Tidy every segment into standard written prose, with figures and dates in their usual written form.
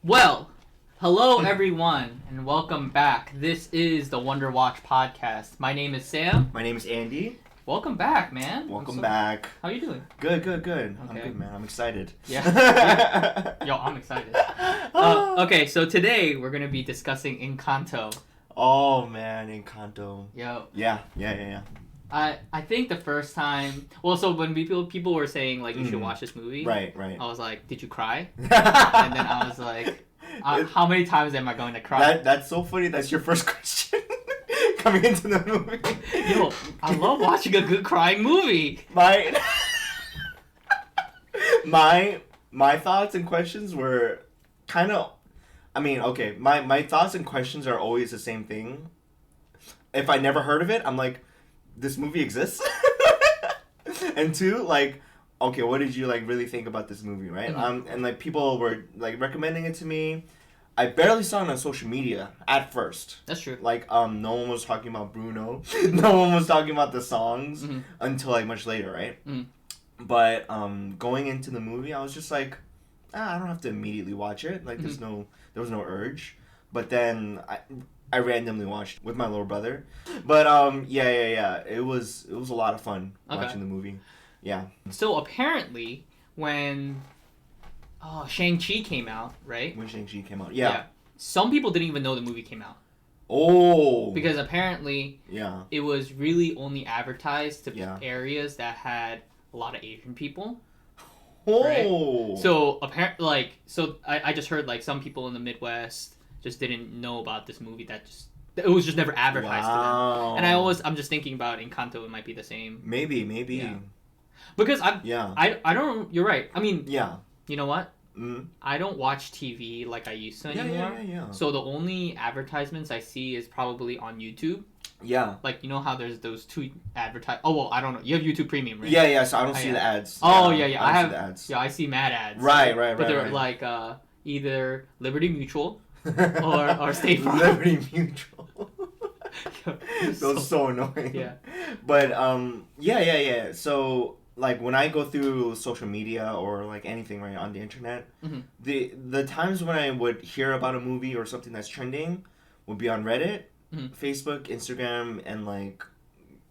Well, hello everyone, and welcome back. This is the Wonder Watch podcast. My name is Sam. My name is Andy. Welcome back, man. Welcome back. How you doing? Good. Okay. I'm good, man. I'm excited. Yeah. Yo, I'm excited. Okay, so today we're gonna be discussing Encanto. Oh man, Encanto. Yo. Yeah. I think the first time, so when people were saying like you should watch this movie, Right. I was like, did you cry? And then I was like, how many times am I going to cry? That's so funny. That's your first question coming into the movie. Yo, I love watching a good crying movie. My thoughts and questions were kind of, my thoughts and questions are always the same thing. If I never heard of it, I'm like, this movie exists? And two, like, okay, what did you like really think about this movie, right? Mm-hmm. And like people were like recommending it to me. I barely saw it on social media at first. That's true. Like no one was talking about Bruno. No one was talking about the songs until like much later, right? Mm-hmm. But going into the movie, I was just like, I don't have to immediately watch it. Like there was no urge. But then I randomly watched with my little brother. But yeah. It was a lot of fun watching the movie. Yeah. So apparently when Shang-Chi came out, right? When Shang-Chi came out. Yeah. Some people didn't even know the movie came out. Oh. Because apparently it was really only advertised to areas that had a lot of Asian people. Oh. Right? So apparently I just heard like some people in the Midwest just didn't know about this movie it was just never advertised to them. And I'm just thinking about Encanto, it might be the same. Maybe. Yeah. Because I don't, you're right. I mean, you know what? I don't watch TV like I used to anymore. Yeah. So the only advertisements I see is probably on YouTube. Yeah. Like, you know how there's those two I don't know. You have YouTube Premium, right? Yeah, so I don't see the ads. Oh, yeah. I have the ads. Yeah, I see mad ads. Right. But they're like either Liberty Mutual or State Farm. Liberty Mutual. Those so annoying. Yeah. But yeah. So like when I go through social media or like anything right on the internet, the times when I would hear about a movie or something that's trending would be on Reddit, Facebook, Instagram, and like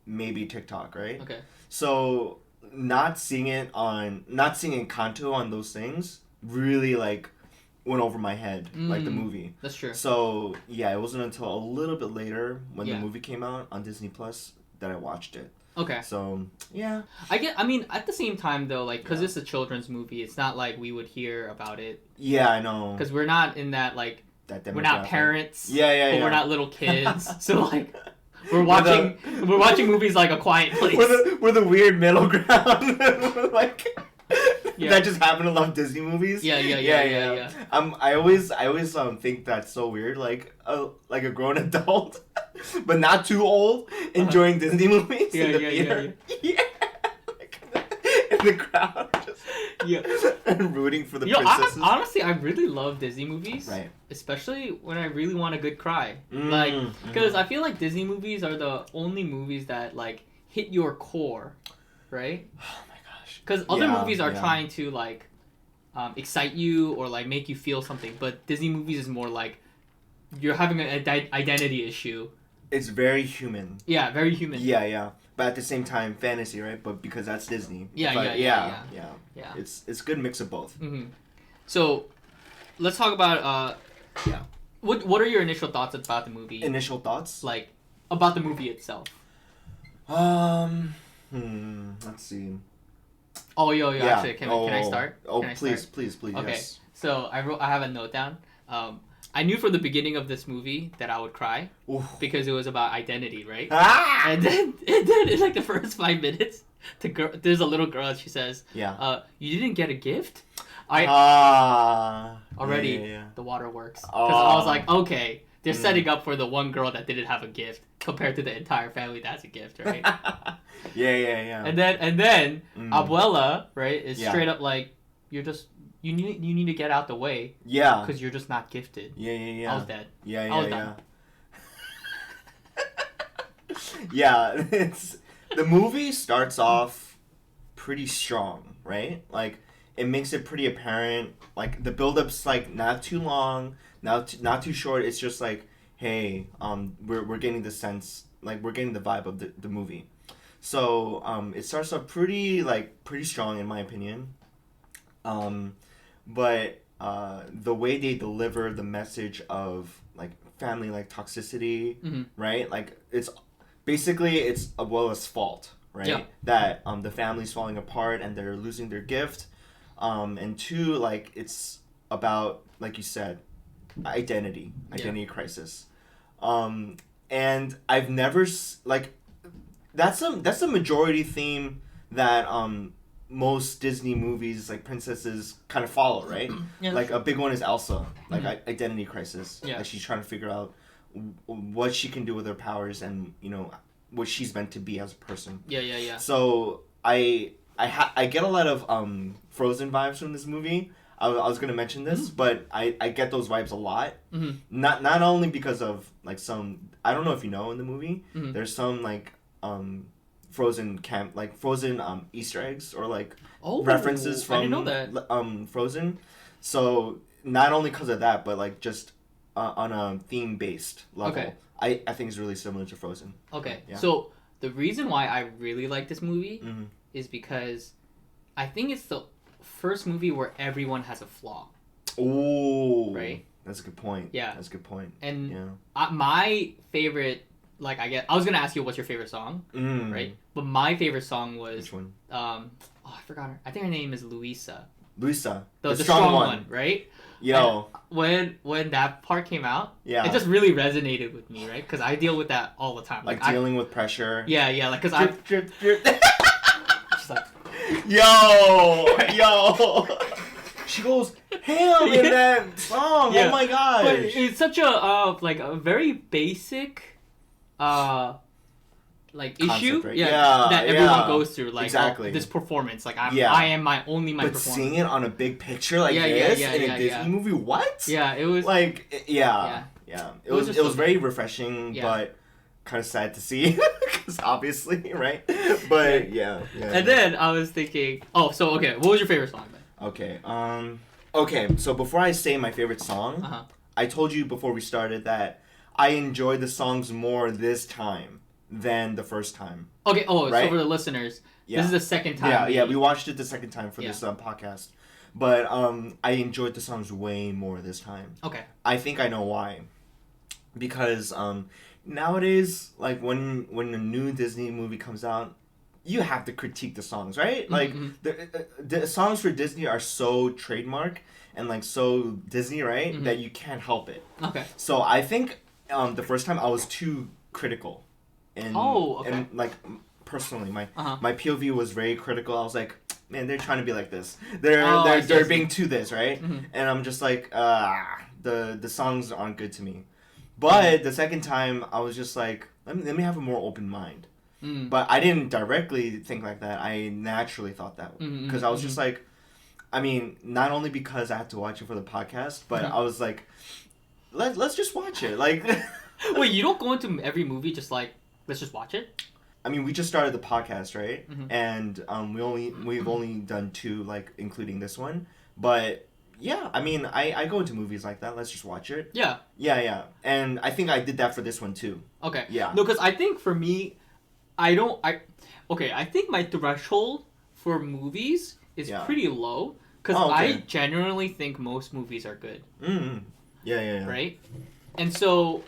maybe TikTok, right? Okay. So not seeing Encanto on those things really like went over my head, like the movie. That's true. So yeah, it wasn't until a little bit later when the movie came out on Disney Plus that I watched it. Okay. So yeah. I mean, at the same time though, like, because it's a children's movie, it's not like we would hear about it. Yeah, I know. Because we're not in that like. We're not parents. Yeah. But we're not little kids. So like. We're watching movies like A Quiet Place. We're the weird middle ground, like that just happen to love Disney movies. Yeah. I always think that's so weird, like a grown adult, but not too old, enjoying Disney movies in the theater. Yeah. Like in the crowd, just and rooting for the princesses. Honestly, I really love Disney movies. Right. Especially when I really want a good cry. Because I feel like Disney movies are the only movies that like hit your core, right? Oh my gosh. Because other movies are trying to like excite you or like make you feel something, but Disney movies is more like you're having an identity issue. It's very human. Yeah, very human. Yeah. But at the same time, fantasy, right? But because that's Disney. Yeah. It's a good mix of both. Mm-hmm. So, let's talk about What are your initial thoughts about the movie? Initial thoughts? Like about the movie itself. Let's see. Oh, actually, can I start? Oh, can I please, start? please. Okay. Yes. So I have a note down. I knew from the beginning of this movie that I would cry. Oof. Because it was about identity, right? Ah! And then in like the first 5 minutes, there's a little girl and she says, you didn't get a gift? Already the water works. Because I was like, okay, they're setting up for the one girl that didn't have a gift compared to the entire family that has a gift, right? Yeah. And then Abuela, right, is straight up like, you need to get out the way. Yeah. Because you're just not gifted. Yeah. I was dead. Yeah. I was done. Yeah, the movie starts off pretty strong, right? Like it makes it pretty apparent. Like the build-up's like not too long, not too short. It's just like, hey, we're getting the sense, like we're getting the vibe of the movie. So it starts off pretty strong in my opinion. But the way they deliver the message of like family like toxicity, right? Like it's Abuela's fault, right? Yeah. That the family's falling apart and they're losing their gift. And two, like it's about, like you said, identity crisis. And I've never like that's a majority theme that most Disney movies like princesses kind of follow, right? Yeah. Like a big one is Elsa, like identity crisis. Yeah. Like she's trying to figure out what she can do with her powers and what she's meant to be as a person. Yeah. So I get a lot of Frozen vibes from this movie. I was gonna mention this, but I get those vibes a lot. Not only because of like some, I don't know if you know, in the movie there's some like Frozen Easter eggs or like references from I didn't know that. Frozen. So not only because of that, but like just on a theme based level. Okay. I think it's really similar to Frozen. Okay, Yeah. so the reason why I really like this movie is because I think it's the first movie where everyone has a flaw. Ooh. Right? That's a good point. Yeah. That's a good point. And my favorite, like I was gonna ask you what's your favorite song, right? But my favorite song was Which one? I forgot her. I think her name is Luisa. Luisa. The strong one, right? Yo. And when that part came out, Yeah. it just really resonated with me, right? Because I deal with that all the time. Like dealing with pressure. Yeah, like because I. Drip, drip. She's like, yo. She goes ham in that song. Yeah. Oh my gosh. But it's such a like a very basic, like Concept, issue, right? that everyone goes through. Like exactly. this performance, like I am my But performance. seeing it on a big picture like this in a Disney movie, what? Yeah, it was like yeah. It was very refreshing, but kind of sad to see because obviously, right? But yeah. And then I was thinking, what was your favorite song then? Okay. So before I say my favorite song, I told you before we started that I enjoyed the songs more this time than the first time. Okay. Right? So for the listeners, this is the second time. Yeah. We watched it the second time for this podcast, but I enjoyed the songs way more this time. Okay. I think I know why. Because nowadays, like when a new Disney movie comes out, you have to critique the songs, right? Like the songs for Disney are so trademark and like so Disney, right? That you can't help it. Okay. So I think the first time I was too critical. And like personally, my POV was very critical. I was like, man, they're trying to be like this. They're being to this, right? And I'm just like, the songs aren't good to me. But the second time, I was just like, let me have a more open mind. But I didn't directly think like that. I naturally thought that because I was just like, I mean, not only because I had to watch it for the podcast, but I was like, let's just watch it. Like, wait, you don't go into every movie just like, let's just watch it? I mean, we just started the podcast, right? And we've only done 2, like including this one. But yeah, I mean, I go into movies like that. Let's just watch it. Yeah. Yeah. And I think I did that for this one too. Okay. Yeah. No, because I think for me, I think my threshold for movies is pretty low. Because I genuinely think most movies are good. Yeah. Right? And so...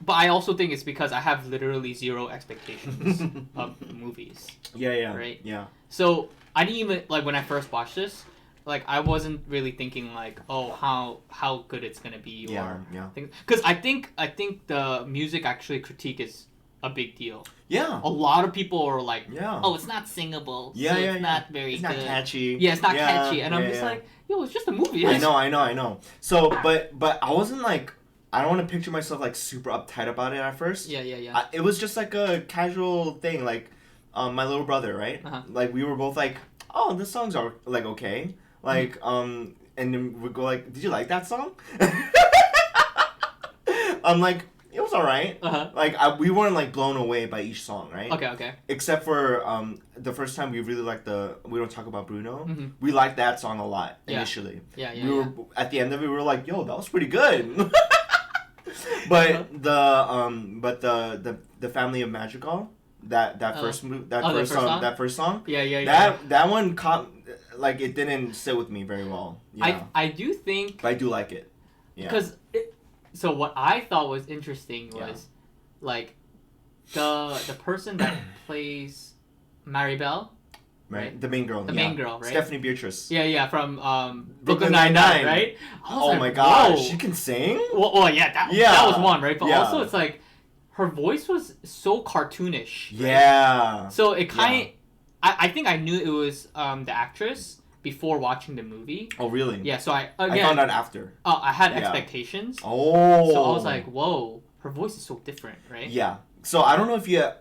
But I also think it's because I have literally zero expectations of movies. Yeah. Right? Yeah. So I didn't even, like, when I first watched this, like, I wasn't really thinking, like, how good it's gonna be. Yeah. Because I think the music actually critique is a big deal. Yeah. A lot of people are like, yeah. Oh, it's not singable. Yeah, so yeah, it's not very good. It's not catchy. Yeah, it's not catchy. And I'm just like, yo, it's just a movie. I know. So, but I wasn't like, I don't want to picture myself like super uptight about it at first. Yeah. It was just like a casual thing, like my little brother, right? Like we were both like, oh, the songs are like okay, like and then we go like, did you like that song? I'm like, it was alright. Like we weren't like blown away by each song, right? Okay. Except for the first time we really liked We Don't Talk About Bruno. Mm-hmm. We liked that song a lot initially. Yeah. We were at the end of it. We were like, "Yo, that was pretty good." But the Family of Magical, that first song. Yeah. That one caught, like, it didn't sit with me very well. Yeah. I do think. But I do like it. Yeah. Because so what I thought was interesting was like the person that plays Maribel. Right? The main girl. The main girl, right? Stephanie Beatriz. Yeah, from Brooklyn Nine-Nine, right? Oh like, my gosh, whoa. she can sing? Well, yeah, that was one, right? But also it's like her voice was so cartoonish. Right? Yeah. So it kind of I think I knew it was the actress before watching the movie. Oh, really? Yeah, so I found out after. Oh, I had expectations. Oh. So I was like, whoa, her voice is so different, right? Yeah. So I don't know if you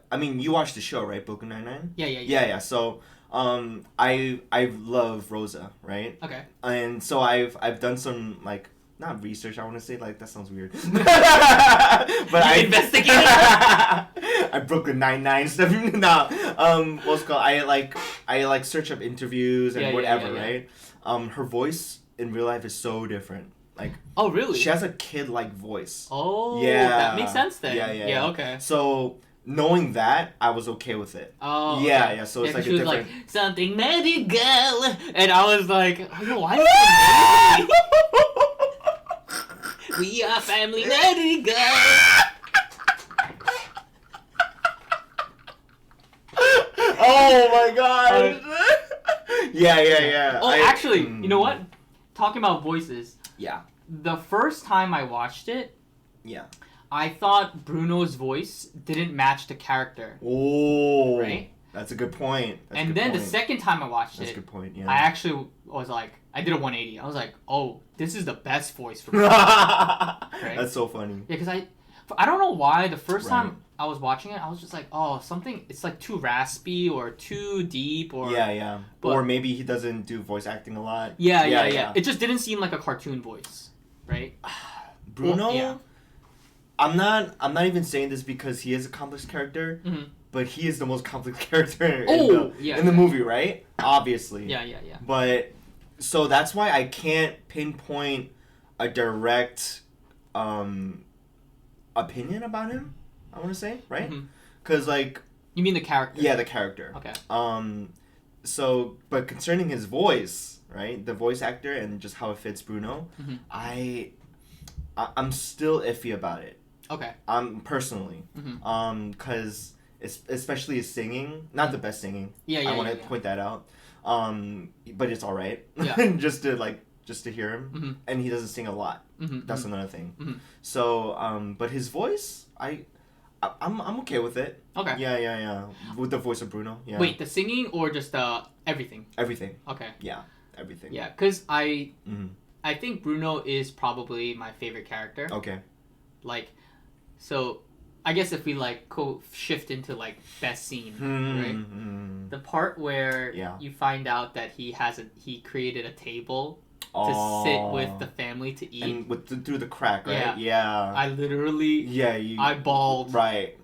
watched the show, right? Brooklyn Nine-Nine? Yeah. So I love Rosa, right? Okay. And so I've done some, like, not research, I want to say, like, that sounds weird. But I investigated. I Brooklyn Nine-Nine stuff. No, what's it called? I search up interviews and whatever, right? Her voice in real life is so different. Like, oh really? She has a kid-like voice. Oh, yeah, that makes sense then. Yeah. Okay. So knowing that, I was okay with it. Oh. Yeah, okay. yeah. So it's like she a was different. Like something medical, and I was like, oh, why is it medical? We are family medical. Oh my god. Yeah. Oh, actually, you know what? Talking about voices. Yeah. The first time I watched it, yeah, I thought Bruno's voice didn't match the character. Oh. Right? That's a good point. The second time I watched That's a good point, yeah. I actually was like, I did a 180. I was like, oh, this is the best voice for Bruno. Right? That's so funny. Yeah, because I don't know why the first time I was watching it, I was just like, oh, it's like too raspy or too deep or... Yeah. Or maybe he doesn't do voice acting a lot. Yeah. It just didn't seem like a cartoon voice, right? Bruno? Well, yeah. I'm not even saying this because he is a complex character, but he is the most complex character in the movie, right? Obviously. Yeah. But, so that's why I can't pinpoint a direct opinion about him, I want to say, right? Because, like... You mean the character? Yeah, the character. Okay. So, but concerning his voice, right? The voice actor and just how it fits Bruno, I'm still iffy about it. Okay. Personally. Because especially his singing, not the best singing. I want to point that out. But it's all right. Yeah. just to hear him, and he doesn't sing a lot. That's another thing. So, but his voice, I'm okay with it. Okay. Yeah. With the voice of Bruno. Yeah. Wait, the singing or just everything? Everything. Okay. Yeah, everything. Yeah, because I think Bruno is probably my favorite character. Okay. Like, so I guess if we like shift into like best scene, right? The part where you find out that he created a table to sit with the family to eat. And through the crack, right? Yeah. I literally... I bawled. Right.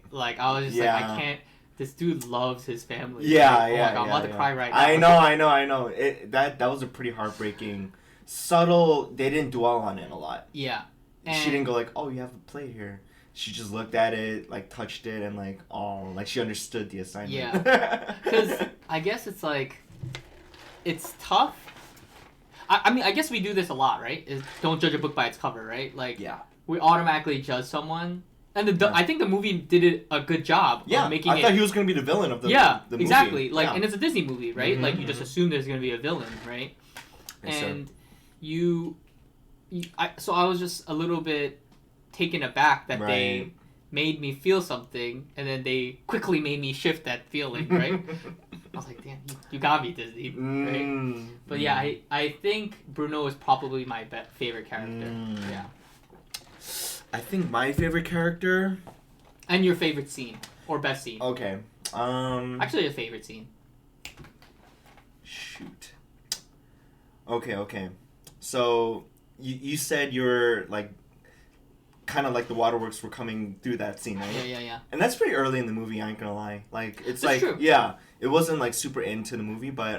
Like, I was just like, I can't... This dude loves his family. Yeah, like, yeah. Oh my God, I'm about to cry right now. I know. That was a pretty heartbreaking... Subtle... They didn't dwell on it a lot. Yeah. She didn't go like, oh, you have a plate here. She just looked at it, like, touched it, and like, oh... Like, she understood the assignment. Yeah. Because I guess it's like... It's tough. I mean, I guess we do this a lot, right? Don't judge a book by its cover, right? Like, we automatically judge someone. And I think the movie did a good job of making I thought he was going to be the villain of the movie. Exactly. Like, and it's a Disney movie, right? Like, you just assume there's going to be a villain, right? Yes, and so I was just a little bit taken aback that they made me feel something, and then they quickly made me shift that feeling, right? I was like, damn, you got me, Disney, right? But yeah, I think Bruno is probably my favorite character. Yeah. I think my favorite character... And your favorite scene, or best scene. Okay. Actually, a favorite scene. Shoot. Okay. So, you said you're, like, kind of like the waterworks were coming through that scene, right? Yeah. And that's pretty early in the movie. I ain't gonna lie. Like it's That's like true. yeah, it wasn't like super into the movie, but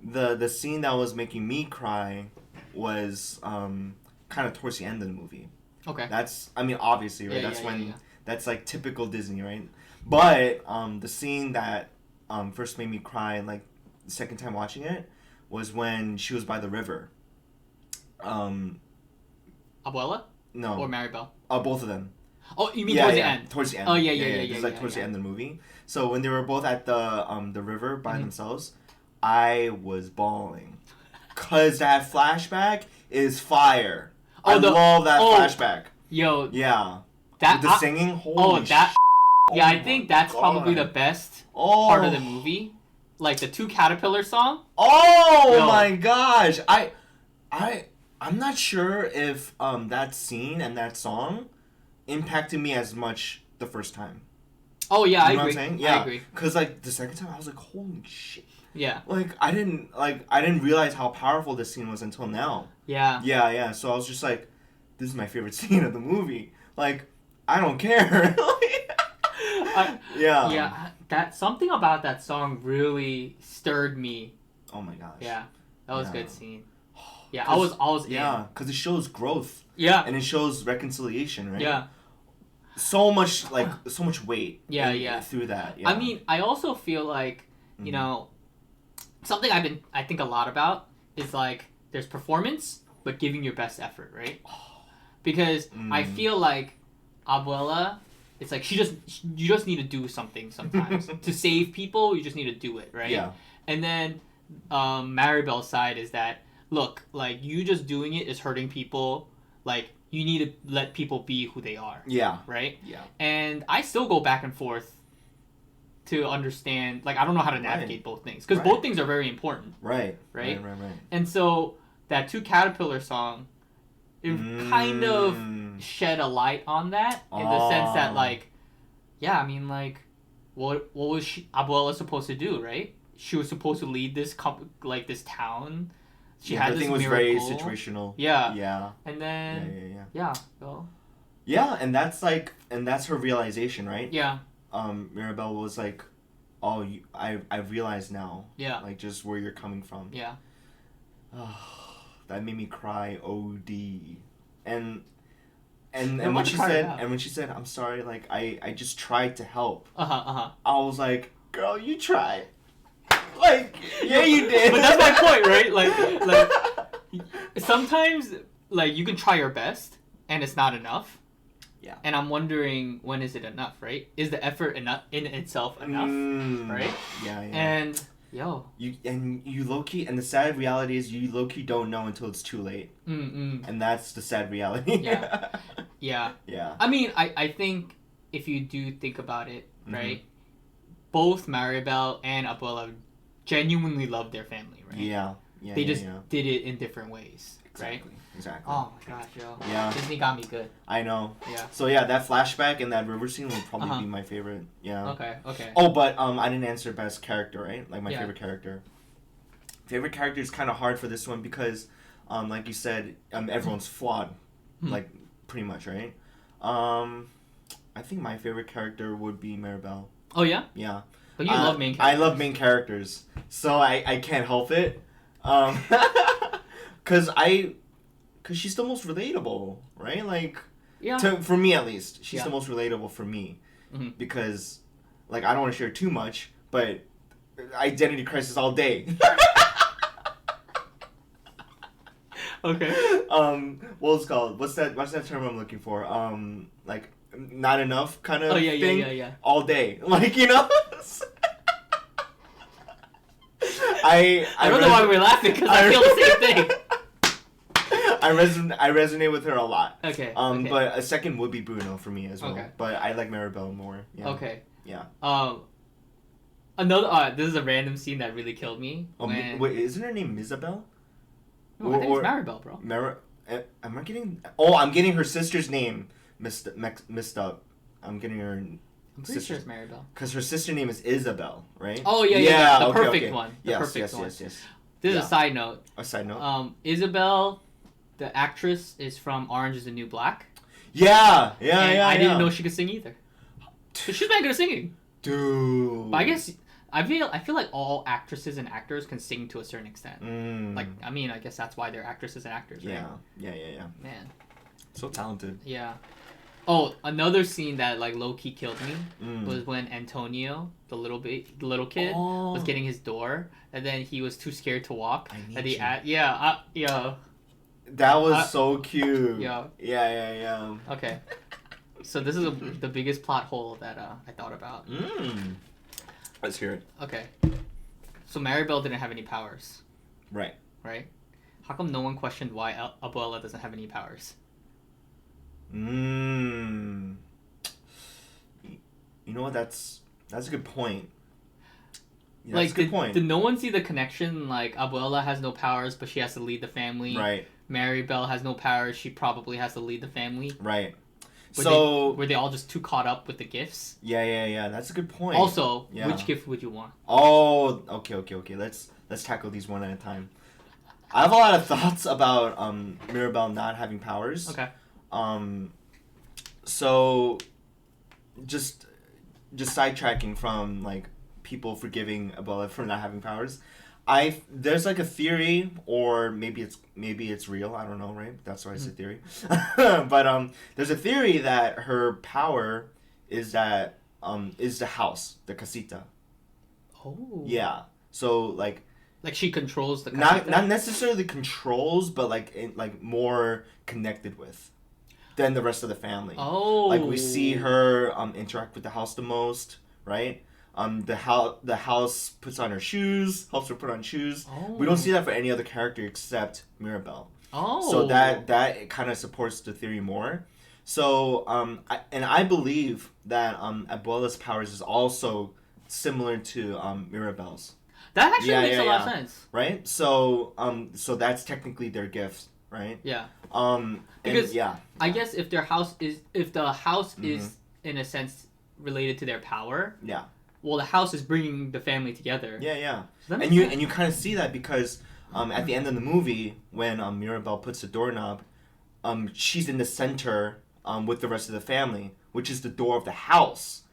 the scene that was making me cry was kind of towards the end of the movie. Okay. That's I mean obviously right. Yeah, That's yeah, when yeah. that's like typical Disney, right? But the scene that first made me cry like the second time watching it was when she was by the river. Abuela No. or Maribel? Both of them. Oh, you mean towards the end? Towards the end. Oh yeah. It's like towards the end of the movie. So when they were both at the river by themselves, I was bawling, cause that flashback is fire. I love that flashback. Yo. Yeah. That with the singing. Holy that. Yeah, I think that's God. probably the best part of the movie. Like the two caterpillar song. Oh Yo. my gosh! I'm not sure if that scene and that song impacted me as much the first time. Oh yeah, You know I agree. what I'm saying? Yeah. I agree. Cause like the second time I was like, holy shit. Yeah. Like I didn't realize how powerful this scene was until now. Yeah. Yeah. So I was just like, this is my favorite scene of the movie. Like, I don't care. Yeah. Yeah. That something about that song really stirred me. Oh my gosh. Yeah. That was a good scene. Yeah, I was in. Yeah, because it shows growth. Yeah. And it shows reconciliation, right? Yeah. So much weight. Yeah. Through that. Yeah. I mean, I also feel like, you know, something I think a lot about is like there's performance, but giving your best effort, right? Because I feel like Abuela, it's like you just need to do something sometimes to save people. You just need to do it, right? Yeah. And then Maribel's side is that look, like you just doing it is hurting people. Like you need to let people be who they are. Yeah. Right? Yeah. And I still go back and forth to understand, like I don't know how to navigate both things because both things are very important. Right. Right. And so that two caterpillar song, it kind of shed a light on that in the sense that like, yeah, I mean like, what was Abuela supposed to do, right? She was supposed to lead this this town. She had everything this was miracle. very situational. Yeah. Yeah. And then well. Yeah, and that's her realization, right? Yeah. Maribel was like, "Oh, I realize now." Yeah. Like just where you're coming from. Yeah. That made me cry OD. And when she said, "I'm sorry," like I just tried to help. I was like, "Girl, you tried." Like, yeah, you did. But that's my point, right? Like sometimes like you can try your best and it's not enough. Yeah. And I'm wondering, when is it enough, right? Is the effort enough in itself enough, right? Yeah. And you low key, and the sad reality is you low key don't know until it's too late. And that's the sad reality. Yeah. Yeah. I mean, I think if you do think about it, right? Both Maribel and Abuela genuinely loved their family, right? Yeah. They just did it in different ways, right? Exactly. Oh my gosh, yo. Yeah. Disney got me good. I know. Yeah. So yeah, that flashback and that river scene would probably be my favorite. Yeah. Okay. Oh, but I didn't answer best character, right? Like my favorite character. Favorite character is kind of hard for this one because, like you said, everyone's flawed, like pretty much, right? I think my favorite character would be Maribel. Oh yeah. Yeah. But you love main characters. I love main characters, so I can't help it. Cause she's the most relatable, right? Like, for me at least, she's the most relatable for me, because, like, I don't want to share too much, but identity crisis all day. Okay. What's it called? What's that term I'm looking for? Like, not enough kind of thing. Yeah. All day, like, you know. I don't know why we're laughing because I feel the same thing. I resonate with her a lot. Okay. But a second would be Bruno for me as well. Okay. But I like Maribel more. Yeah. Okay. Yeah. Another this is a random scene that really killed me. Wait, isn't her name Isabel? No, I think it's Maribel, bro. Am I getting? Oh, I'm getting her sister's name mixed up. I'm getting her. I'm pretty sure it's Maribel. Because her sister name is Isabel, right? Oh yeah. The okay, perfect one. The perfect one. Yes. This is a side note. A side note. Isabel, the actress, is from Orange Is the New Black. Yeah, I didn't know she could sing either. But she's not good at singing. Dude. But I guess I feel like all actresses and actors can sing to a certain extent. Like, I mean, I guess that's why they're actresses and actors, right? Yeah. Man. So talented. Yeah. Oh, another scene that like low key killed me was when Antonio, the little kid, was getting his door, and then he was too scared to walk. Yeah. That was so cute. Yeah. Yeah. Okay. So this is the biggest plot hole that I thought about. Let's hear it. Okay. So Maribel didn't have any powers. Right. How come no one questioned why Abuela doesn't have any powers? You know what? That's a good point. Yeah, like, that's a good point. Did no one see the connection? Like, Abuela has no powers, but she has to lead the family. Right. Maribel has no powers. She probably has to lead the family. Right. Were they all just too caught up with the gifts? Yeah. That's a good point. Also, which gift would you want? Oh, okay. Let's tackle these one at a time. I have a lot of thoughts about Mirabel not having powers. Okay. So just sidetracking from like people forgiving Abuela for not having powers. There's like a theory, or maybe it's real. I don't know, right? That's why I said theory. But there's a theory that her power is the house, the casita. Oh. Yeah. So like she controls the casita? Not necessarily controls, but like more connected with than the rest of the family. Oh. Like we see her interact with the house the most, right? The house puts on her shoes, helps her put on shoes. Oh. We don't see that for any other character except Mirabel. Oh. So that kind of supports the theory more. So I believe that Abuela's powers is also similar to Mirabel's. That actually makes a lot of sense. Right? So that's technically their gift, right? Yeah. Because I guess if the house is in a sense related to their power. Yeah. Well, the house is bringing the family together. Yeah. So and you kind of see that because at the end of the movie when Mirabel puts the doorknob, she's in the center with the rest of the family, which is the door of the house.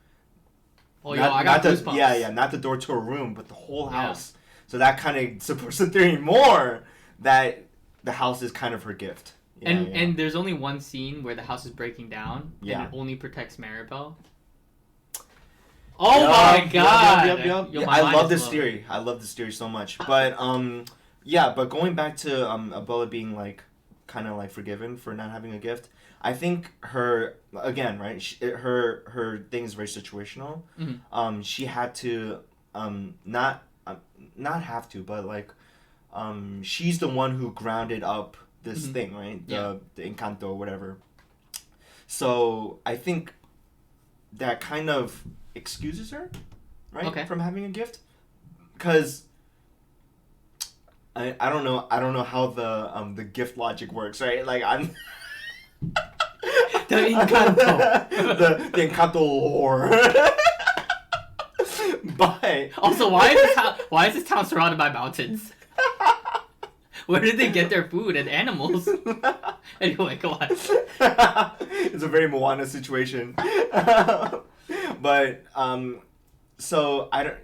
Oh, I got goosebumps. Yeah, not the door to a room, but the whole house. So that kind of supports the theory more that the house is kind of her gift. And there's only one scene where the house is breaking down, and it only protects Maribel. Oh my god! Yep. I love this theory. I love this theory so much. But but going back to Abuela being like kind of like forgiven for not having a gift, I think her again, right? Her thing is very situational. Mm-hmm. She had to not have to, but like she's the one who grounded up this thing, right? The Encanto or whatever. So I think that kind of excuses her, right, from having a gift, because I don't know how the gift logic works, right? Like I'm the Encanto, the Encanto lore. But also, why is this town surrounded by mountains? Where did they get their food and animals? Anyway, go on. It's a very Moana situation. But so I don't,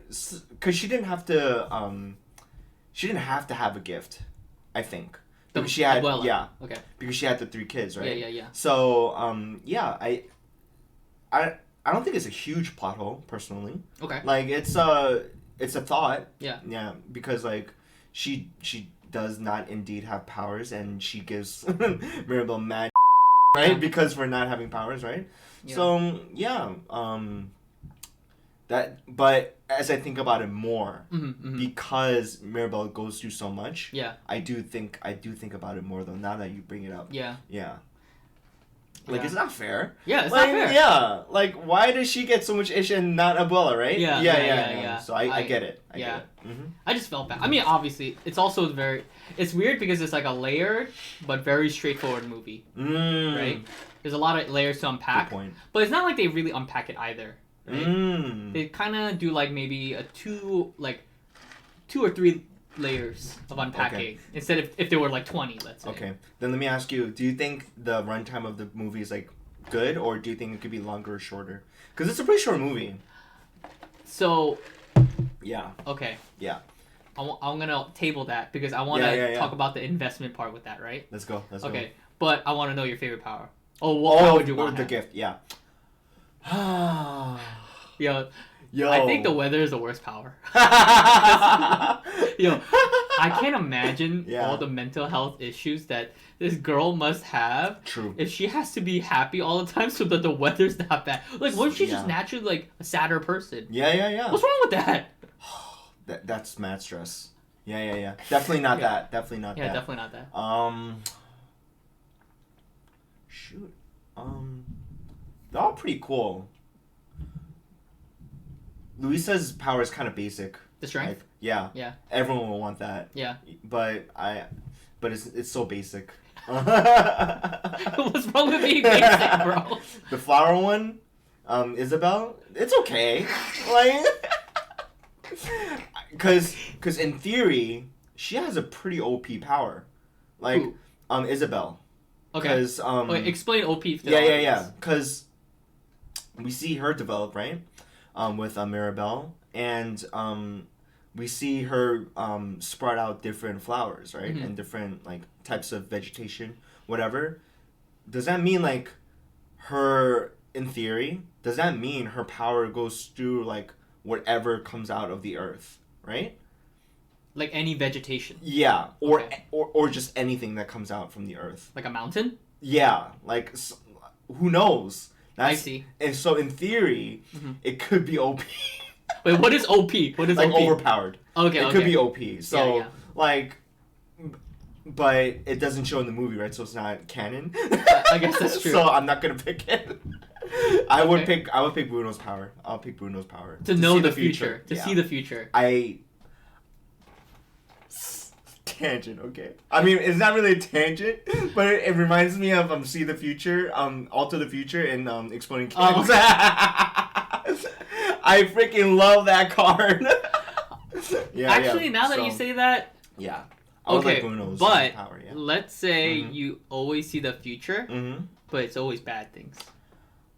because she didn't have to have a gift, I think, because she had because she had the 3 kids, right? Yeah. So I don't think it's a huge plot hole personally. Okay. Like it's a thought. Yeah. Yeah, because like she does not indeed have powers, and she gives Mirabel mad, right? Because we're not having powers, right? Yeah. So but as I think about it more, because Mirabel goes through so much, I do think about it more though. Now that you bring it up, yeah. Like it's not fair. Yeah, it's not fair. Yeah, like why does she get so much ish and not Abuela, right? Yeah. So I get it. I get it. Mm-hmm. I just felt bad. I mean, obviously, it's also it's weird because it's like a layered but very straightforward movie, right? There's a lot of layers to unpack, good point. But it's not like they really unpack it either, right? They kind of do like maybe two or three layers of unpacking instead of if there were like 20, let's say. Okay, then let me ask you: do you think the runtime of the movie is like good, or do you think it could be longer or shorter? Because it's a pretty short movie. So. Yeah. Okay. Yeah. I'm gonna table that because I want to talk about the investment part with that, right? Let's go. Okay, but I want to know your favorite power. Oh, what power would you want? The gift, yeah. Yo, I think the weather is the worst power. Yo, I can't imagine all the mental health issues that this girl must have. True. If she has to be happy all the time so that the weather's not bad. Like, what if she's just naturally like a sadder person? Yeah. What's wrong with that? That's mad stress. Yeah. Definitely not that. Definitely not that. Yeah, definitely not that. Shoot. They're all pretty cool. Luisa's power is kind of basic. The strength? Like, yeah. Yeah. Everyone will want that. Yeah. But it's so basic. What's wrong with being basic, bro? The flower one, Isabel, it's okay. Like, cause in theory, she has a pretty OP power. Like, Who? Isabel. Okay. Cause, wait, explain OP. Yeah. Cause we see her develop, right? With Mirabelle, and we see her sprout out different flowers, right? Mm-hmm. And different like types of vegetation, whatever. Does that mean like her, in theory, does that mean her power goes through like whatever comes out of the earth, right? Like any vegetation. Yeah, or just anything that comes out from the earth. Like a mountain? Yeah, like who knows? I see. And so in theory, it could be OP. Wait, what is OP? What is like OP? Overpowered. Okay, It could be OP. So yeah. like, but it doesn't show in the movie, right? So it's not canon. I guess that's true. So I'm not gonna pick it. I would pick Bruno's power. I'll pick Bruno's power to know the future. To see the future. Tangent, okay. I mean, it's not really a tangent, but it reminds me of See the Future, Alter the Future, and Exploding Kittens. I freaking love that card. Actually, now that you say that, yeah. Okay, like Bruno's but power, yeah. let's say you always see the future, but it's always bad things.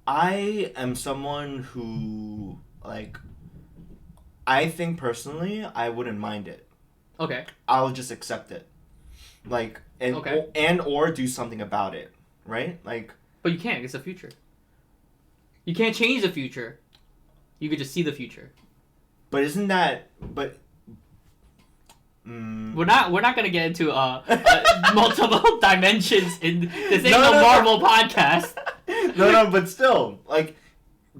I am someone who like. I think personally, I wouldn't mind it. Okay. I'll just accept it, like, and or do something about it, right? Like. But you can't. It's the future. You can't change the future. You could just see the future. But isn't that? But. We're not gonna get into multiple dimensions in this ain't no Marvel podcast. No, but still, like,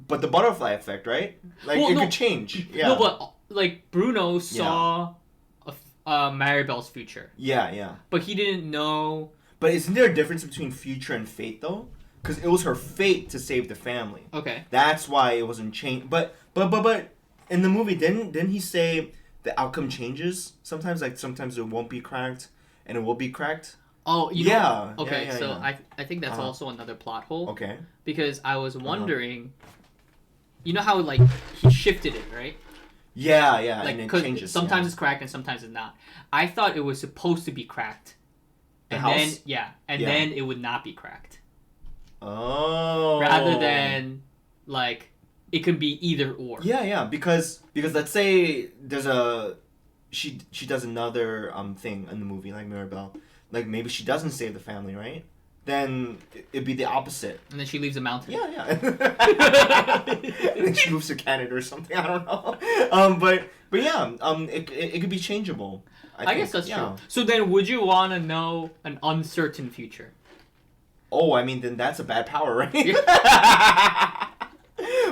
but the butterfly effect, right? Like, it could change. Yeah. No, but like Bruno saw. Maribel's future. Yeah. But he didn't know. But isn't there a difference between future and fate, though? Because it was her fate to save the family. Okay. That's why it wasn't changed. But in the movie, didn't he say the outcome changes? Sometimes it won't be cracked, and it will be cracked. Oh, yeah. Okay, so I think that's also another plot hole. Okay. Because I was wondering, you know how like he shifted it, right? Yeah, like, and it changes. Sometimes it's cracked and sometimes it's not. I thought it was supposed to be cracked. And then it would not be cracked. Oh. Rather than, like, it could be either or. Yeah, because let's say there's she does another thing in the movie, like Mirabelle. Like, maybe she doesn't save the family, right? Then it'd be the opposite. And then she leaves a mountain. Yeah. And then she moves to Canada or something. I don't know. But yeah. It could be changeable. I guess that's true. So then, would you want to know an uncertain future? Oh, I mean, then that's a bad power, right?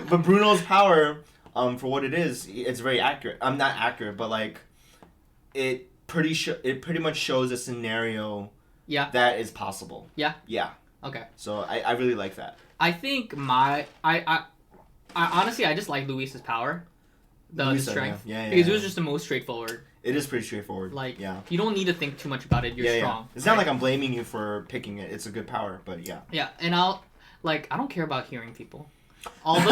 But Bruno's power, for what it is, it's very accurate. I'm not accurate, but like, it pretty much shows a scenario. Yeah. That is possible. Yeah? Yeah. Okay. So I really like that. I think I honestly, I just like Luis's power. The strength. Yeah. Because it was just the most straightforward. It is pretty straightforward. Like, you don't need to think too much about it. You're strong. Yeah. It's not like I'm blaming you for picking it. It's a good power, but yeah. Yeah, and I don't care about hearing people. Although,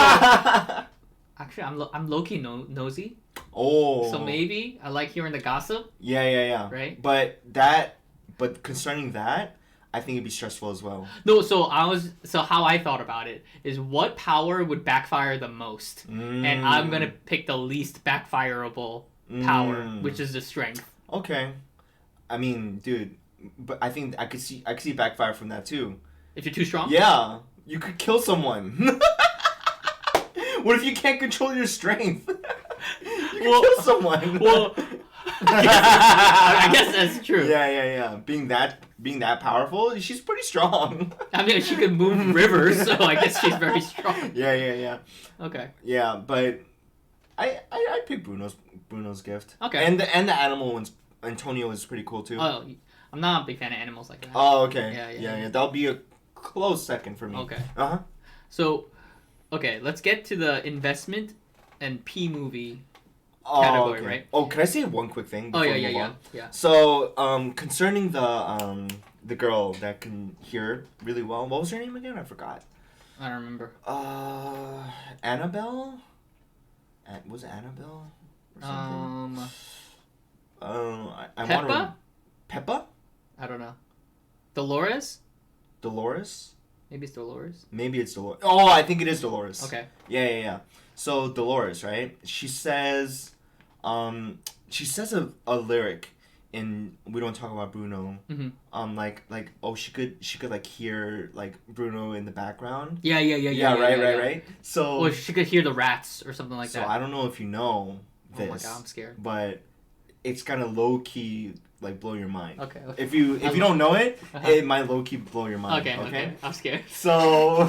actually, I'm low-key nosy. Oh. So maybe I like hearing the gossip. Yeah. Right? But concerning that, I think it'd be stressful as well. No, so how I thought about it is what power would backfire the most, and I'm gonna pick the least backfireable power, which is the strength. Okay, I mean, dude, but I think I could see backfire from that too. If you're too strong. Yeah, you could kill someone. What if you can't control your strength? You can kill someone. Well, I guess that's true. Yeah. Being that powerful, she's pretty strong. I mean, she could move rivers, so I guess she's very strong. Yeah. Okay. Yeah, but I pick Bruno's gift. Okay. And the animal ones, Antonio is pretty cool too. Oh, I'm not a big fan of animals like that. Oh, okay. Yeah. That'll be a close second for me. Okay. So, okay, let's get to the investment and P movie category, okay. right? Oh, can I say one quick thing? Yeah. So, concerning the girl that can hear really well, what was her name again? I forgot. I don't remember. Annabelle? Was it Annabelle? Or something? I Peppa? want to... Peppa? I don't know. Dolores? Dolores? Maybe it's Dolores. Maybe it's Dolores. Oh, I think it is Dolores. Okay. Yeah. So Dolores, right? She says a lyric in We Don't Talk About Bruno. Mm-hmm. Like she could like hear like Bruno in the background. Yeah. Right. So or she could hear the rats or something like that. So I don't know if you know this. Oh my god, I'm scared. But it's kind of low key like blow your mind. Okay. If you don't know it, it might low key blow your mind. Okay. I'm scared. So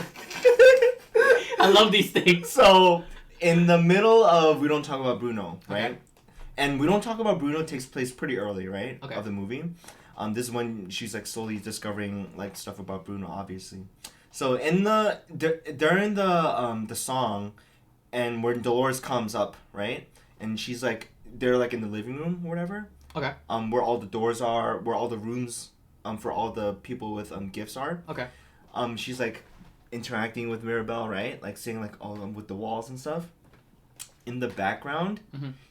I love these things. So in the middle of We Don't Talk About Bruno, right? Okay. And We Don't Talk About Bruno takes place pretty early, right? Okay. Of the movie. This is when she's like slowly discovering like stuff about Bruno, obviously. So in during the song, and when Dolores comes up, right? And she's like, they're like in the living room or whatever. Okay. Where all the doors are, where all the rooms, for all the people with gifts are. Okay. She's like interacting with Mirabelle, right? Like saying like all with the walls and stuff. In the background,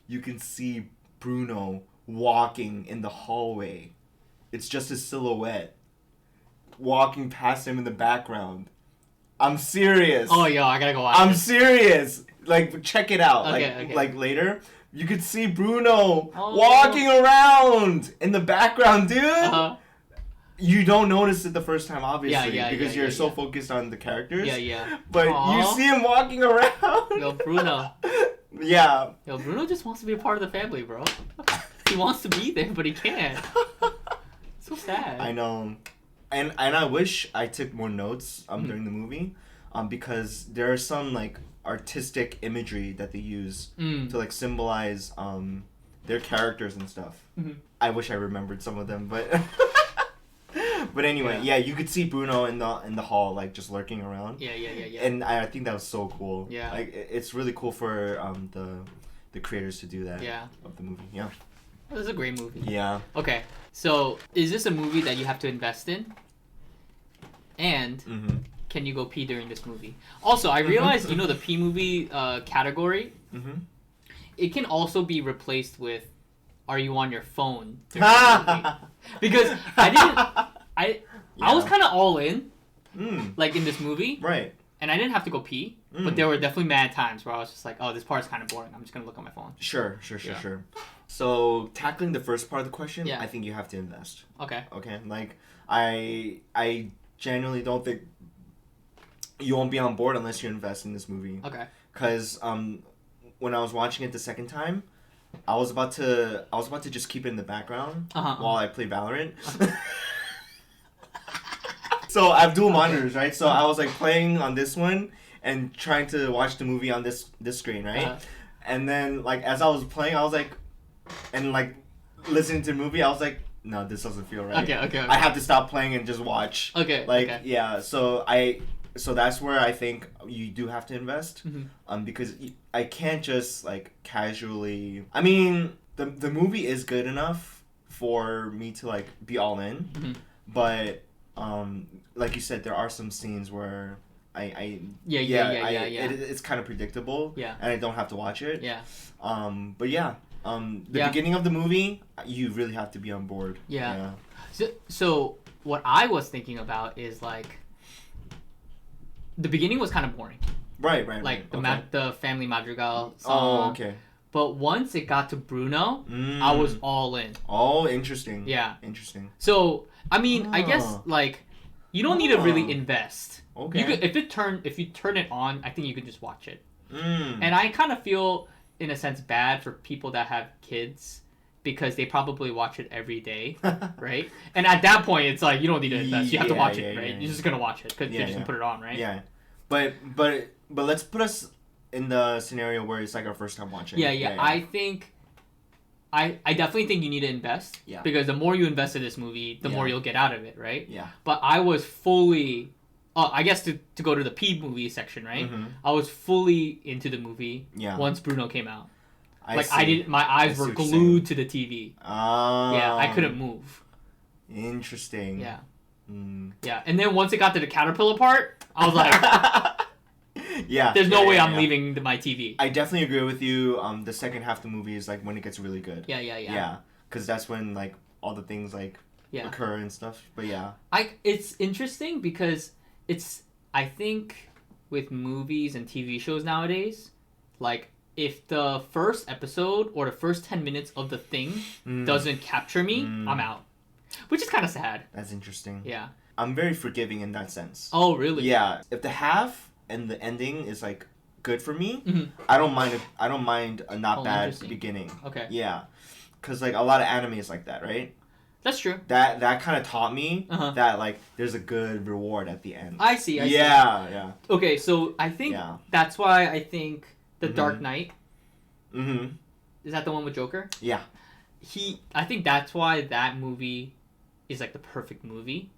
you can see Bruno walking in the hallway. It's just his silhouette walking past him in the background. I'm serious. Oh, yo, I gotta go watch I'm serious. Like, check it out. Okay. Like later, you could see Bruno walking around in the background, dude. You don't notice it the first time, obviously, because you're so focused on the characters. Yeah. But you see him walking around. Yo, Bruno. Yeah. Yo, Bruno just wants to be a part of the family, bro. He wants to be there, but he can't. So sad. I know. And I wish I took more notes during the movie, because there are some like artistic imagery that they use to like symbolize their characters and stuff. I wish I remembered some of them, but but anyway, yeah, you could see Bruno in the hall like just lurking around. Yeah. And I think that was so cool. Yeah. Like it's really cool for the creators to do that. Yeah. Of the movie. Yeah. It was a great movie. Yeah. Okay, so is this a movie that you have to invest in? And can you go pee during this movie? Also, I realized, the P movie category, it can also be replaced with, are you on your phone during the movie? Because I was kind of all in, like in this movie. Right. And I didn't have to go pee, but there were definitely mad times where I was just like, oh, this part's kind of boring. I'm just going to look on my phone. Sure. So, tackling the first part of the question, Yeah. I think you have to invest. Okay. Like, I genuinely don't think you won't be on board unless you invest in this movie. Okay. Because when I was watching it the second time, I was about to just keep it in the background while I play Valorant. So I have dual monitors, right? So I was like playing on this one and trying to watch the movie on this screen, right? And then like as I was playing, I was like, and like listening to the movie, I was like, no, this doesn't feel right. Okay. I have to stop playing and just watch. Okay. Like okay. yeah, so that's where I think you do have to invest, because I can't just like casually. I mean, the movie is good enough for me to like be all in, but like you said, there are some scenes where it's kind of predictable. Yeah. And I don't have to watch it. Yeah. But yeah, The beginning of the movie, you really have to be on board. Yeah. So what I was thinking about is like the beginning was kind of boring. Right. Like the Family Madrigal song. Oh, okay. But once it got to Bruno, I was all in. Oh, interesting. Yeah. Interesting. So, I mean, I guess, like, you don't need to really invest. Okay. You could, if you turn it on, I think you could just watch it. Mm. And I kind of feel, in a sense, bad for people that have kids because they probably watch it every day, right? And at that point, it's like, you don't need to invest. You have to watch it, right? You're just going to watch it because you're just going to put it on, right? Yeah. But let's put us in the scenario where it's like our first time watching. Yeah. I think, I definitely think you need to invest. Yeah. Because the more you invest in this movie, the more you'll get out of it, right? Yeah. But I was fully, I guess to go to the P movie section, right? Mm-hmm. I was fully into the movie. Yeah. Once Bruno came out. I My eyes were glued to the TV. Oh. Yeah, I couldn't move. Interesting. Yeah. Mm. Yeah, and then once it got to the caterpillar part, I was like, yeah. There's no way I'm leaving my TV. I definitely agree with you. The second half of the movie is like when it gets really good. Yeah. Yeah, because that's when like all the things like occur and stuff. But yeah. It's interesting because I think with movies and TV shows nowadays, like if the first episode or the first 10 minutes of the thing doesn't capture me, I'm out. Which is kind of sad. That's interesting. Yeah. I'm very forgiving in that sense. Oh, really? Yeah. If the half and the ending is like good for me, I don't mind a not bad beginning. Okay. Yeah. Cuz like a lot of anime is like that, right? That's true. That kind of taught me that like there's a good reward at the end. I see. Yeah. Okay, so I think that's why I think The Dark Knight. Mhm. Is that the one with Joker? Yeah. I think that's why that movie is like the perfect movie.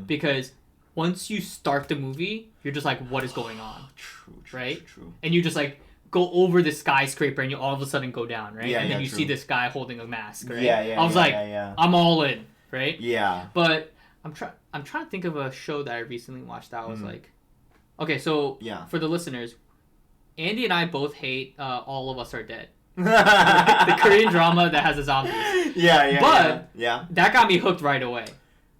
Because once you start the movie, you're just like, what is going on? True. Right? True. And you just like go over the skyscraper and you all of a sudden go down, right? And then you see this guy holding a mask, right? I was like, I'm all in, right? Yeah. But I'm trying to think of a show that I recently watched that was like, okay, so for the listeners, Andy and I both hate All of Us Are Dead. The Korean drama that has the zombies. But that got me hooked right away.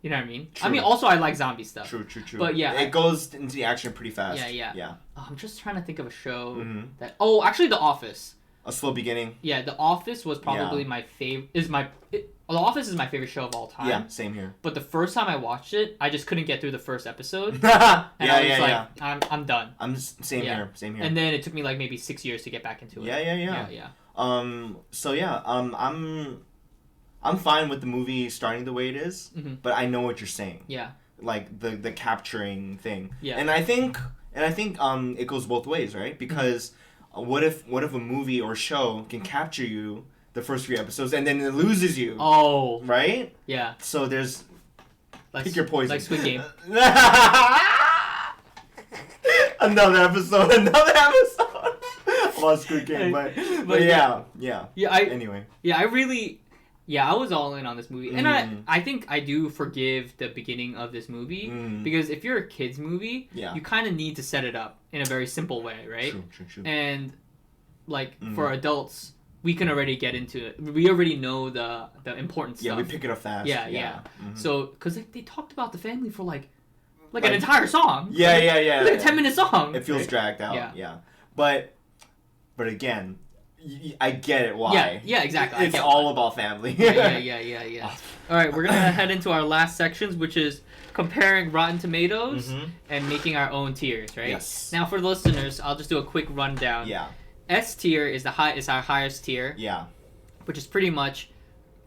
You know what I mean? True. I mean, also I like zombie stuff. True. But yeah, it goes into the action pretty fast. Yeah. I'm just trying to think of a show that. Oh, actually, The Office. A slow beginning. Yeah, The Office was probably my favorite. The Office is my favorite show of all time. Yeah, same here. But the first time I watched it, I just couldn't get through the first episode. I was like, I'm done. Same here. And then it took me like maybe 6 years to get back into it. Yeah. So yeah, I'm fine with the movie starting the way it is, but I know what you're saying. Yeah. Like the capturing thing. Yeah. And I think it goes both ways, right? Because what if a movie or show can capture you the first 3 episodes and then it loses you? Oh. Right? Yeah. So there's like, pick your poison. Like Squid Game. Another episode. I'm on Squid Game, but yeah. Anyway. Yeah, I was all in on this movie. And I think I do forgive the beginning of this movie because if you're a kid's movie, you kind of need to set it up in a very simple way, right? True. And like for adults, we can already get into it. We already know the important stuff. Yeah, we pick it up fast. Yeah. So, because they talked about the family for like an entire song. Yeah. Like a 10-minute song. It feels dragged out. Yeah. But again, I get it why. Yeah, exactly. It's all about family. Yeah. All right, we're going to head into our last sections, which is comparing Rotten Tomatoes and making our own tiers, right? Yes. Now, for the listeners, I'll just do a quick rundown. Yeah. S tier is our highest tier. Yeah. Which is pretty much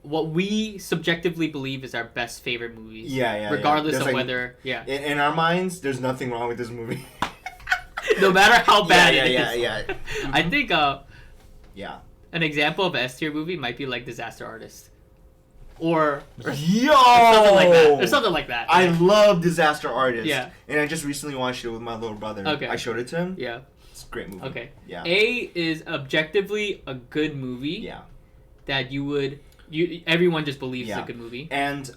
what we subjectively believe is our best favorite movies. Yeah. Regardless of whether... Yeah. In our minds, there's nothing wrong with this movie. No matter how bad it is. Yeah. I think... Yeah. An example of an S tier movie might be like Disaster Artist. Or something like that. Or something like that. I love Disaster Artist. Yeah. And I just recently watched it with my little brother. Okay. I showed it to him. Yeah. It's a great movie. Okay. Yeah. A is objectively a good movie. Yeah. That everyone just believes is a good movie. And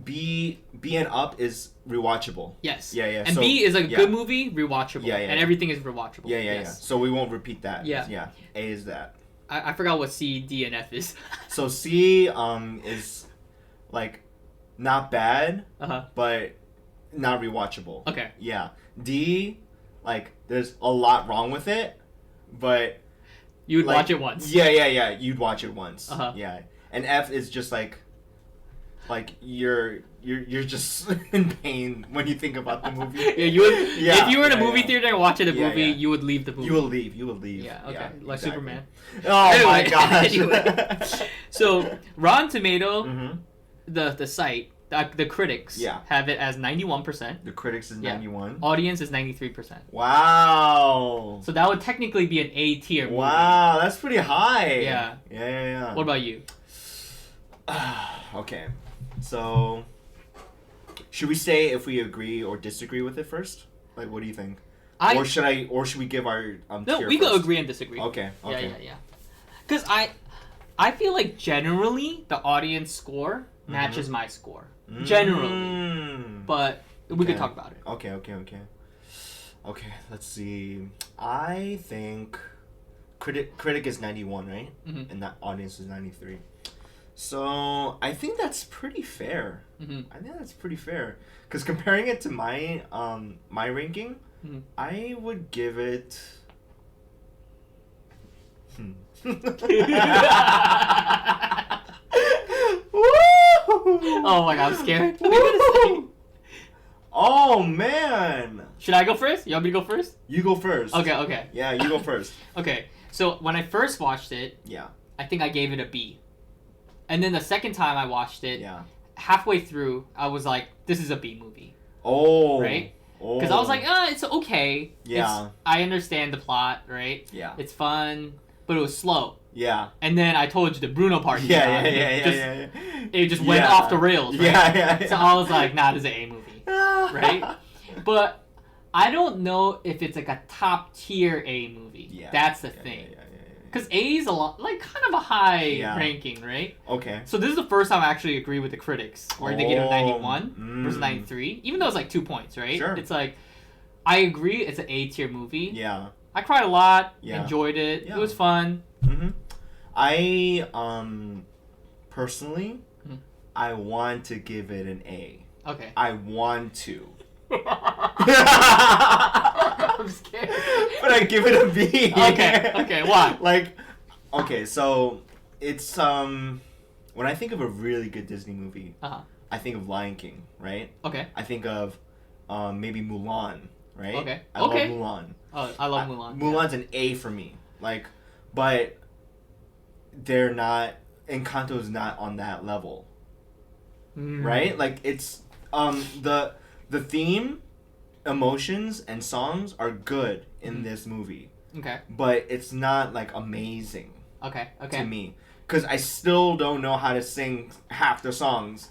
B and Up is rewatchable. Yes. Yeah. And B is a good movie, rewatchable. Yeah. And everything is rewatchable. Yeah. So we won't repeat that. Yeah. A is that. I forgot what C, D, and F is. So C is like not bad, but not rewatchable. Okay. Yeah. D, like there's a lot wrong with it, but You would like, watch it once. Yeah. You'd watch it once. Yeah. And F is just like you're just in pain when you think about the movie. Yeah, you would. If you were in a movie theater and watching a movie, you would leave the movie. You will leave. Yeah. Okay. Like exactly. Superman. Oh anyway, my gosh. Anyway. So Rotten Tomato, the site, the critics have it as 91%. The critics is 91. Audience is 93%. Wow. So that would technically be an A tier movie. Wow, that's pretty high. Yeah. What about you? Okay. So, should we say if we agree or disagree with it first? Like, what do you think? Or should we give our No, tier we first? could agree and disagree. Okay. Yeah. Because I feel like generally the audience score matches my score. Generally. But we could talk about it. Okay, let's see. I think critic is 91, right? And that audience is 93. So I think that's pretty fair. I think that's pretty fair. Because comparing it to my my ranking, I would give it. Oh my god, I'm scared. Oh man! Should I go first? You want me to go first? You go first. Okay. Yeah, you go first. Okay, so when I first watched it, I think I gave it a B. And then the second time I watched it, halfway through, I was like, this is a B movie. Oh. Right? Because I was like, it's okay. Yeah. I understand the plot, right? Yeah. It's fun, but it was slow. Yeah. And then I told you the Bruno part. Yeah. It just went off the rails, right? Yeah. So I was like, nah, this is an A movie. Right? But I don't know if it's like a top tier A movie. Yeah. That's the thing. Because A is a lot, like kind of a high ranking, right? Okay. So this is the first time I actually agree with the critics, where they gave it 91 versus 93, even though it's like 2 points, right? Sure. It's like, I agree, it's an A tier movie. Yeah. I cried a lot, enjoyed it, it was fun. I personally, I want to give it an A. Okay. I want to. I'm scared. But I give it a B. Okay, why? Like, okay, so it's when I think of a really good Disney movie, I think of Lion King, right? Okay. I think of maybe Mulan, right? Okay. I love Mulan. Oh, I love Mulan. Mulan's an A for me. Like, but they're not. Encanto's not on that level, right? Like it's the theme, emotions, and songs are good in this movie. Okay. But it's not like amazing. Okay. To me, because I still don't know how to sing half the songs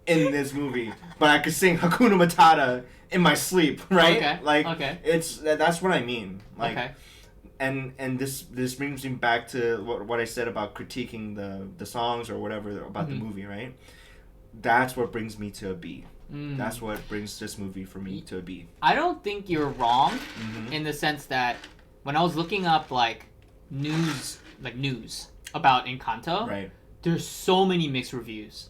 in this movie, but I could sing Hakuna Matata in my sleep, right? Okay. Like it's that's what I mean. Like, and this brings me back to what I said about critiquing the songs or whatever about the movie, right? That's what brings me to a B. That's what brings this movie for me to a B. I don't think you're wrong in the sense that when I was looking up news about Encanto, right? There's so many mixed reviews.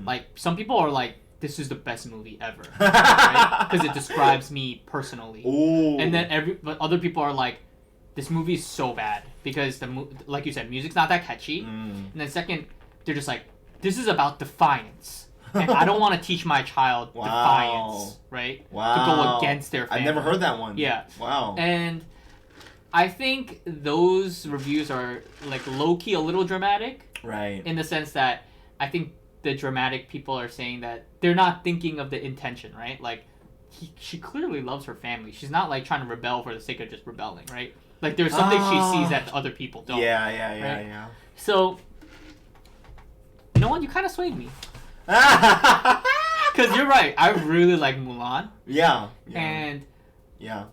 Like some people are like, this is the best movie ever, right? Because it describes me personally. Ooh. And then but other people are like, this movie is so bad because like you said, music's not that catchy. And then second, they're just like, this is about defiance. And I don't want to teach my child defiance, right? Wow. To go against their family. I've never heard that one. Yeah. Wow. And I think those reviews are like low-key a little dramatic. Right. In the sense that I think the dramatic people are saying that they're not thinking of the intention, right? Like, she clearly loves her family. She's not like trying to rebel for the sake of just rebelling, right? Like there's something she sees that other people don't. Yeah. So, you know what? You kind of swayed me. Because you're right. I really like Mulan. Yeah. And yeah.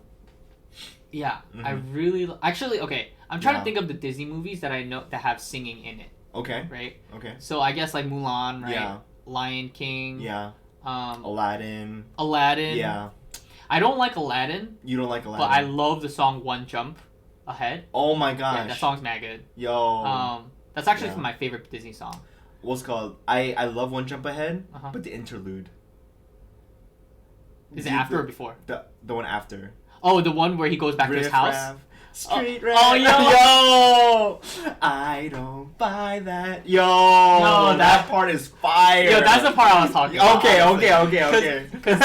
I really actually okay. I'm trying to think of the Disney movies that I know that have singing in it. Okay. Right. Okay. So I guess like Mulan, right? Yeah. Lion King. Yeah. Aladdin. Aladdin. Yeah. I don't like Aladdin. You don't like Aladdin. But I love the song One Jump. Ahead. Oh my gosh. Yeah, that song's mad good. Yo. That's actually my favorite Disney song. What's it called? I love One Jump Ahead, Uh-huh. but the interlude. Is it after or before? The one after. Oh, the one where he goes back to his house? Raff, street Oh, yo! I don't buy that. Yo! No, that part is fire. Yo, that's the part I was talking about. Okay. Because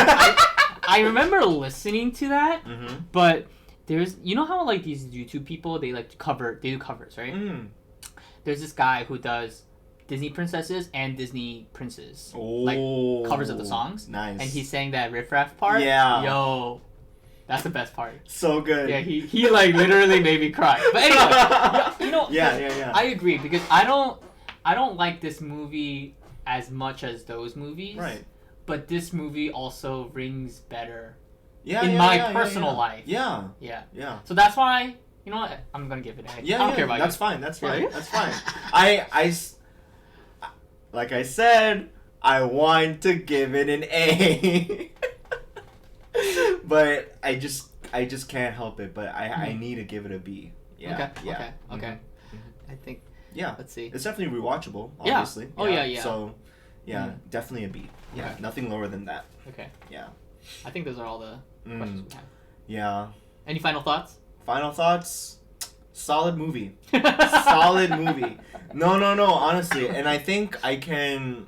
I remember listening to that, but there's... You know how, like, these YouTube people, they, like, they do covers, right? Mm. There's this guy who does Disney princesses and Disney princes. Like, covers of the songs. Nice. And he sang that riff raff part. Yeah. Yo, that's the best part. So good. Yeah, he like literally made me cry. But anyway, you know, yeah. I agree because I don't like this movie as much as those movies. Right. But this movie also rings better Yeah. in my personal life. Yeah. Yeah. So that's why, you know what? I'm gonna give it an A. Yeah. I don't care about that's you. fine. That's fine. Yeah. That's fine. Like I said, I want to give it an A. But I just can't help it. But I need to give it a B. Yeah. Okay. Mm-hmm. I think. Yeah. Let's see. It's definitely rewatchable, Yeah. obviously. Oh, yeah. So, definitely a B. Yeah, Okay. nothing lower than that. Okay. Yeah. I think those are all the questions we have. Yeah. Any final thoughts? Final thoughts? Solid movie. Solid movie. No, honestly. And I think I can,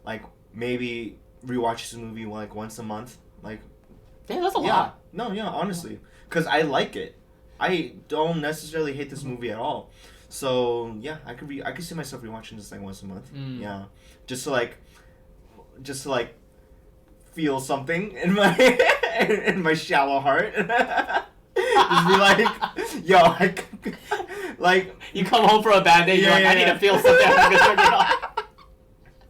like, maybe rewatch this movie, like, once a month. Like, Yeah, that's a lot. No, honestly. Because I like it. I don't necessarily hate this movie at all. So, yeah, I could see myself rewatching this, like, once a month. Yeah. Just to, like, feel something in my shallow heart. Just be like, yo, like... You come home from a bad day, you're like, I need to feel something. I'm gonna turn it off.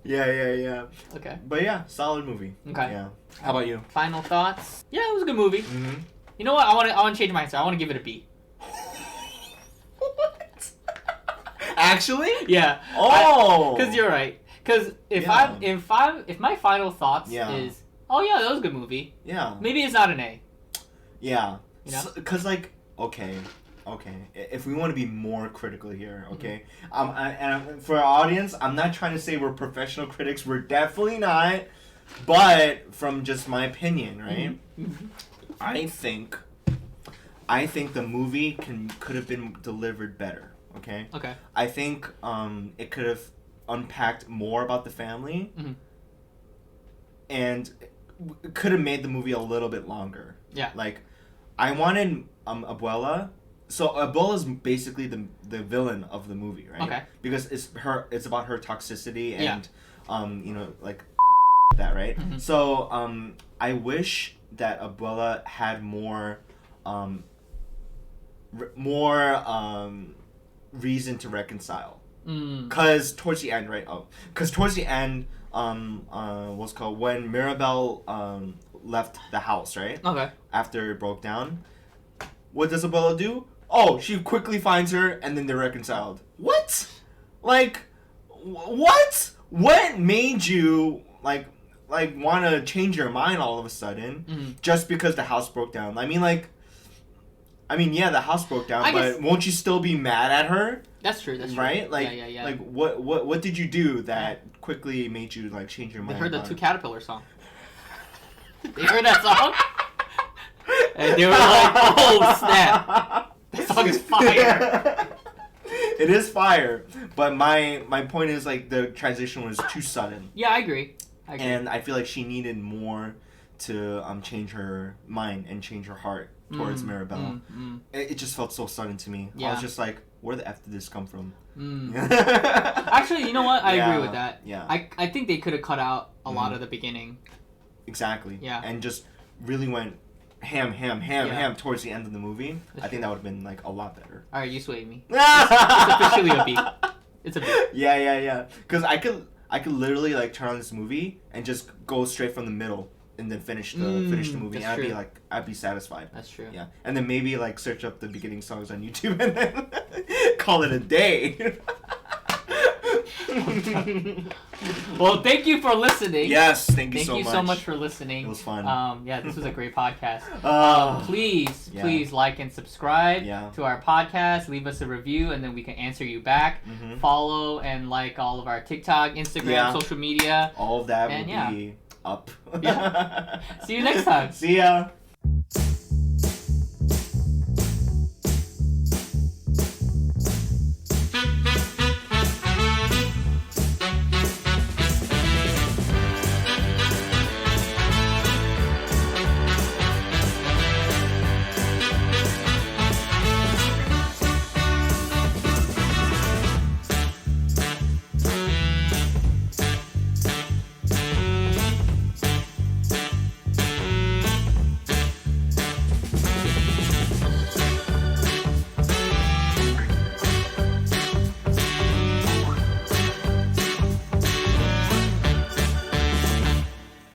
Yeah. Okay. But yeah, solid movie. Okay. Yeah. How about you? Final thoughts? Yeah, it was a good movie. Mm-hmm. You know what? I want to change my answer. I want to give it a B. What? Actually? Yeah. Oh. Because you're right. Because if my final thoughts is, oh yeah, that was a good movie. Yeah. Maybe it's not an A. Yeah. You know? Because like, okay. If we want to be more critical here, okay. And for our audience, I'm not trying to say we're professional critics. We're definitely not. But from just my opinion, right? Mm-hmm. I think the movie could have been delivered better. Okay. Okay. I think it could have unpacked more about the family, and could have made the movie a little bit longer. Yeah. Like, I wanted Abuela. So Abuela's basically the villain of the movie, right? Okay. Because it's about her toxicity and like that, right? Mm-hmm. So I wish that Abuela had more reason to reconcile. Cause towards the end, right? Cause towards the end, what's it called, when Mirabelle left the house, right? Okay. After it broke down, what does Abuela do? Oh, she quickly finds her, and then they're reconciled. What? Like, what? What made you like want to change your mind all of a sudden just because the house broke down? I mean, yeah, the house broke down, but won't you still be mad at her? That's true. Right? Like, yeah. Like, what did you do that quickly made you like change your mind? They heard the Two Caterpillar song. They heard that song, and they were like, "Oh snap! That song is fire." It is fire, but my point is like the transition was too sudden. Yeah, I agree. And I feel like she needed more to change her mind and change her heart towards Mirabelle. It just felt so sudden to me. Yeah. I was just like, where the F did this come from? Actually, you know what? I agree with that. Yeah. I think they could have cut out a lot of the beginning. Exactly. Yeah. And just really went ham towards the end of the movie. I think that would have been like a lot better. All right, you swayed me. It's officially a B. It's a B. Yeah. Because I could literally like turn on this movie and just go straight from the middle and then finish the movie, and I'd be satisfied. That's true. Yeah, and then maybe like search up the beginning songs on YouTube and then call it a day. Well, thank you for listening. Yes, thank you so much for listening. It was fun. Yeah, this was a great podcast. Please Yeah. like and subscribe Yeah. to our podcast. Leave us a review, and then we can answer you back. Mhm. Follow and like all of our TikTok, Instagram, Yeah. social media. All of that And will yeah. be up. Yeah. See you next time. See ya.